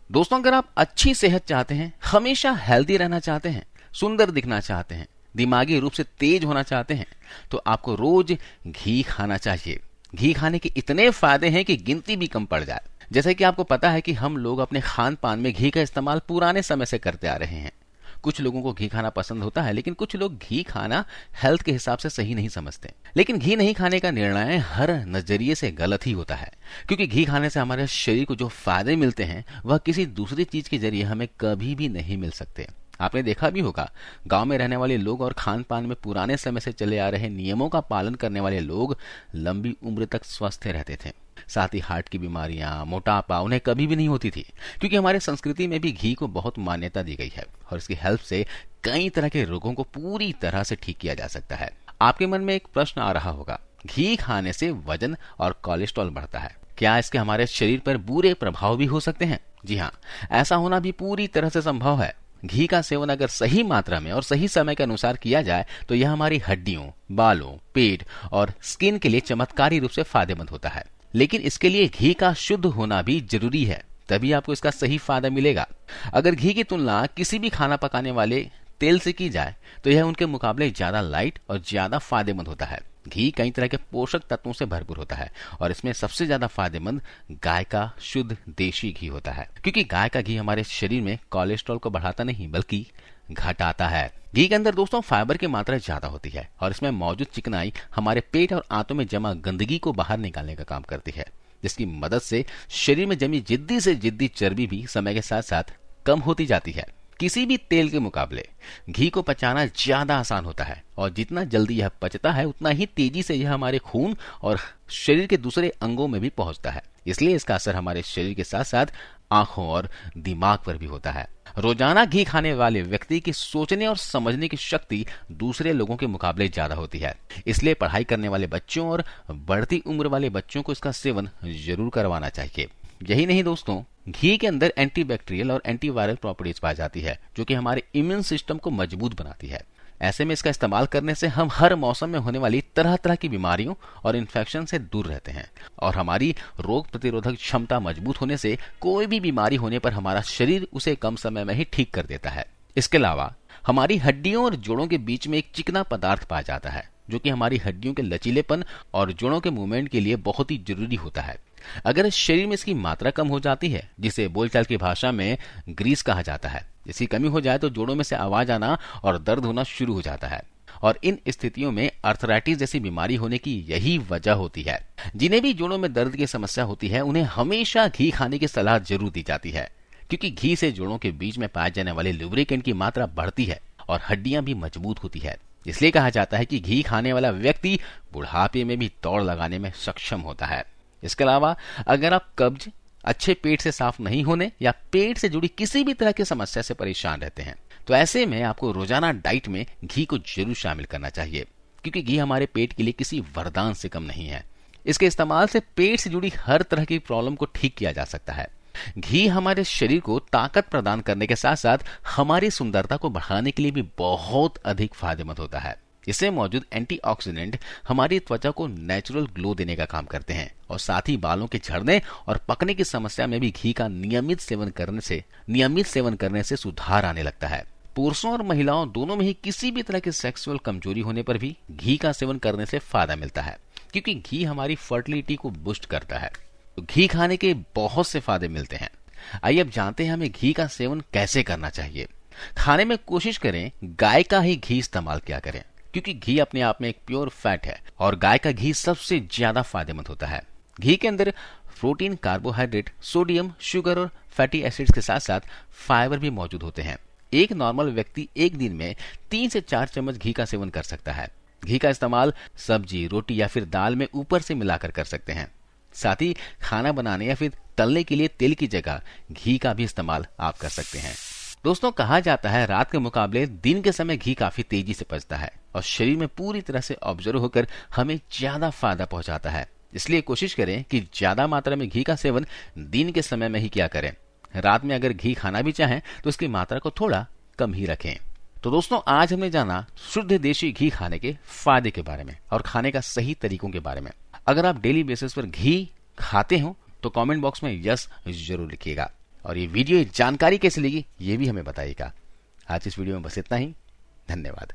दोस्तों, अगर आप अच्छी सेहत चाहते हैं, हमेशा हेल्दी रहना चाहते हैं, सुंदर दिखना चाहते हैं, दिमागी रूप से तेज होना चाहते हैं, तो आपको रोज घी खाना चाहिए। घी खाने के इतने फायदे हैं कि गिनती भी कम पड़ जाए। जैसे कि आपको पता है कि हम लोग अपने खान पान में घी का इस्तेमाल पुराने समय से करते आ रहे हैं। कुछ लोगों को घी खाना पसंद होता है, लेकिन कुछ लोग घी खाना हेल्थ के हिसाब से सही नहीं समझते। लेकिन घी नहीं खाने का निर्णय हर नजरिए से गलत ही होता है, क्योंकि घी खाने से हमारे शरीर को जो फायदे मिलते हैं वह किसी दूसरी चीज के जरिए हमें कभी भी नहीं मिल सकते। आपने देखा भी होगा, गांव में रहने वाले लोग और खान पान में पुराने समय से चले आ रहे नियमों का पालन करने वाले लोग लंबी उम्र तक स्वस्थ रहते थे। साथ ही हार्ट की बीमारियां, मोटापा उन्हें कभी भी नहीं होती थी, क्योंकि हमारे संस्कृति में भी घी को बहुत मान्यता दी गई है और इसकी हेल्प से कई तरह के रोगों को पूरी तरह से ठीक किया जा सकता है। आपके मन में एक प्रश्न आ रहा होगा, घी खाने से वजन और कोलेस्ट्रॉल बढ़ता है, क्या इसके हमारे शरीर पर बुरे प्रभाव भी हो सकते हैं? जी हाँ, ऐसा होना भी पूरी तरह से संभव है। घी का सेवन अगर सही मात्रा में और सही समय के अनुसार किया जाए तो यह हमारी हड्डियों, बालों, पेट और स्किन के लिए चमत्कारी रूप से फायदेमंद होता है। लेकिन इसके लिए घी का शुद्ध होना भी जरूरी है, तभी आपको इसका सही फायदा मिलेगा। अगर घी की तुलना किसी भी खाना पकाने वाले तेल से की जाए तो यह उनके मुकाबले ज्यादा लाइट और ज्यादा फायदेमंद होता है। घी कई तरह के पोषक तत्वों से भरपूर होता है और इसमें सबसे ज्यादा फायदेमंद गाय का शुद्ध देशी घी होता है, क्योंकि गाय का घी हमारे शरीर में कोलेस्ट्रॉल को बढ़ाता नहीं बल्कि घटाता है। घी के अंदर दोस्तों फाइबर की मात्रा ज्यादा होती है और इसमें मौजूद चिकनाई हमारे पेट और आंतों में जमा गंदगी को बाहर निकालने का काम करती है, जिसकी मदद से शरीर में जमी जिद्दी से जिद्दी चर्बी भी समय के साथ साथ कम होती जाती है। किसी भी तेल के मुकाबले घी को पचाना ज्यादा आसान होता है और जितना जल्दी यह पचता है उतना ही तेजी से यह हमारे खून और शरीर के दूसरे अंगों में भी पहुंचता है। इसलिए इसका असर हमारे शरीर के साथ साथ आंखों और दिमाग पर भी होता है। रोजाना घी खाने वाले व्यक्ति की सोचने और समझने की शक्ति दूसरे लोगों के मुकाबले ज्यादा होती है। इसलिए पढ़ाई करने वाले बच्चों और बढ़ती उम्र वाले बच्चों को इसका सेवन जरूर करवाना चाहिए। यही नहीं दोस्तों, घी के अंदर एंटीबैक्टीरियल और एंटीवायरल प्रॉपर्टीज पाई जाती है, जो कि हमारे इम्यून सिस्टम को मजबूत बनाती है। ऐसे में इसका इस्तेमाल करने से हम हर मौसम में होने वाली तरह तरह की बीमारियों और इन्फेक्शन से दूर रहते हैं और हमारी रोग प्रतिरोधक क्षमता मजबूत होने से कोई भी बीमारी होने पर हमारा शरीर उसे कम समय में ही ठीक कर देता है। इसके अलावा हमारी हड्डियों और जोड़ों के बीच में एक चिकना पदार्थ पाया जाता है, जो कि हमारी हड्डियों के लचीलेपन और जोड़ों के मूवमेंट के लिए बहुत ही जरूरी होता है। अगर शरीर में इसकी मात्रा कम हो जाती है, जिसे बोलचाल की भाषा में ग्रीस कहा जाता है, इसकी कमी हो जाए तो जोड़ों में से आवाज आना और दर्द होना शुरू हो जाता है और इन स्थितियों में आर्थराइटिस जैसी बीमारी होने की यही वजह होती है। जिन्हें भी जोड़ों में दर्द की समस्या होती है उन्हें हमेशा घी खाने की सलाह जरूर दी जाती है, क्योंकि घी से जोड़ों के बीच में पाए जाने वाले लुब्रिकेंट की मात्रा बढ़ती है और हड्डियां भी मजबूत होती है। इसलिए कहा जाता है कि घी खाने वाला व्यक्ति बुढ़ापे में भी दौड़ लगाने में सक्षम होता है। इसके अलावा अगर आप कब्ज, अच्छे पेट से साफ नहीं होने या पेट से जुड़ी किसी भी तरह की समस्या से परेशान रहते हैं तो ऐसे में आपको रोजाना डाइट में घी को जरूर शामिल करना चाहिए, क्योंकि घी हमारे पेट के लिए किसी वरदान से कम नहीं है। इसके इस्तेमाल से पेट से जुड़ी हर तरह की प्रॉब्लम को ठीक किया जा सकता है। घी हमारे शरीर को ताकत प्रदान करने के साथ साथ हमारी सुंदरता को बढ़ाने के लिए भी बहुत अधिक फायदेमंद होता है। इसमें मौजूद एंटीऑक्सीडेंट हमारी त्वचा को नेचुरल ग्लो देने का काम करते हैं और साथ ही बालों के झड़ने और पकने की समस्या में भी घी का नियमित सेवन करने से सुधार आने लगता है। पुरुषों और महिलाओं दोनों में ही किसी भी तरह की सेक्सुअल कमजोरी होने पर भी घी का सेवन करने से फायदा मिलता है, क्योंकि घी हमारी फर्टिलिटी को बूस्ट करता है। तो घी खाने के बहुत से फायदे मिलते हैं। आइए अब जानते हैं हमें घी का सेवन कैसे करना चाहिए। खाने में कोशिश करें गाय का ही घी इस्तेमाल किया करें, क्योंकि घी अपने आप में एक प्योर फैट है और गाय का घी सबसे ज्यादा फायदेमंद होता है। घी के अंदर प्रोटीन, कार्बोहाइड्रेट, सोडियम, शुगर और फैटी एसिड्स के साथ साथ फाइबर भी मौजूद होते हैं। एक नॉर्मल व्यक्ति एक दिन में 3 से 4 चम्मच घी का सेवन कर सकता है। घी का इस्तेमाल सब्जी, रोटी या फिर दाल में ऊपर से मिलाकर कर सकते हैं। साथ ही खाना बनाने या फिर तलने के लिए तेल की जगह घी का भी इस्तेमाल आप कर सकते हैं। दोस्तों, कहा जाता है रात के मुकाबले दिन के समय घी काफी तेजी से पचता है और शरीर में पूरी तरह से ऑब्जर्व होकर हमें ज्यादा फायदा पहुंचाता है। इसलिए कोशिश करें कि ज्यादा मात्रा में घी का सेवन दिन के समय में ही किया करें। रात में अगर घी खाना भी चाहें तो इसकी मात्रा को थोड़ा कम ही रखें। तो दोस्तों, आज हमने जाना शुद्ध देशी घी खाने के फायदे के बारे में और खाने का सही तरीकों के बारे में। अगर आप डेली बेसिस पर घी खाते हो तो कमेंट बॉक्स में यस जरूर लिखिएगा और ये वीडियो जानकारी कैसी लगी ये भी हमें बताइएगा। आज इस वीडियो में बस इतना ही। धन्यवाद।